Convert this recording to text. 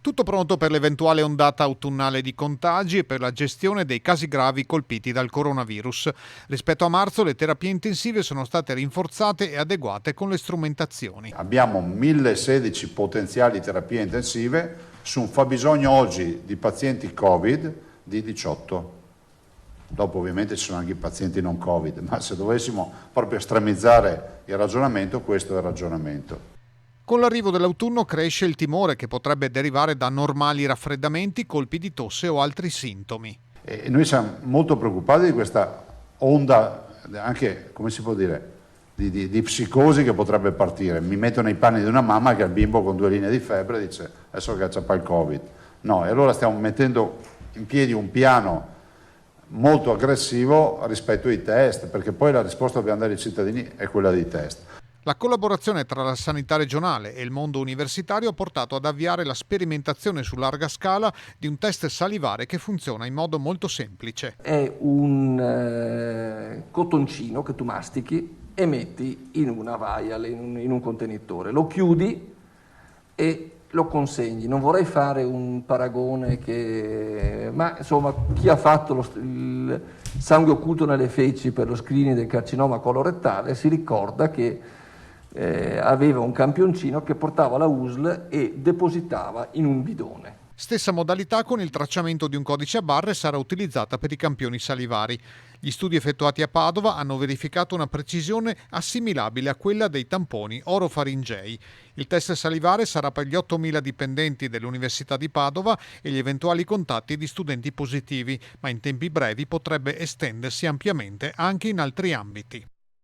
Tutto pronto per l'eventuale ondata autunnale di contagi e per la gestione dei casi gravi colpiti dal coronavirus. Rispetto a marzo le terapie intensive sono state rinforzate e adeguate con le strumentazioni. Abbiamo 1016 potenziali terapie intensive su un fabbisogno oggi di pazienti Covid di 18. Dopo ovviamente ci sono anche i pazienti non Covid, ma se dovessimo proprio estremizzare il ragionamento, questo è il ragionamento. Con l'arrivo dell'autunno cresce il timore che potrebbe derivare da normali raffreddamenti, colpi di tosse o altri sintomi. E noi siamo molto preoccupati di questa onda, anche, come si può dire, di psicosi che potrebbe partire. Mi metto nei panni di una mamma che ha il bimbo con 2 linee di febbre e dice adesso che c'è il Covid. No, e allora stiamo mettendo in piedi un piano molto aggressivo rispetto ai test, perché poi la risposta che dobbiamo dare ai cittadini è quella dei test. La collaborazione tra la sanità regionale e il mondo universitario ha portato ad avviare la sperimentazione su larga scala di un test salivare che funziona in modo molto semplice. È un cottoncino che tu mastichi e metti in una vial, in un contenitore, lo chiudi e lo consegni. Non vorrei fare un paragone ma insomma chi ha fatto il sangue occulto nelle feci per lo screening del carcinoma colorettale si ricorda che aveva un campioncino che portava la USL e depositava in un bidone. Stessa modalità con il tracciamento di un codice a barre sarà utilizzata per i campioni salivari. Gli studi effettuati a Padova hanno verificato una precisione assimilabile a quella dei tamponi orofaringei. Il test salivare sarà per gli 8.000 dipendenti dell'Università di Padova e gli eventuali contatti di studenti positivi, ma in tempi brevi potrebbe estendersi ampiamente anche in altri ambiti.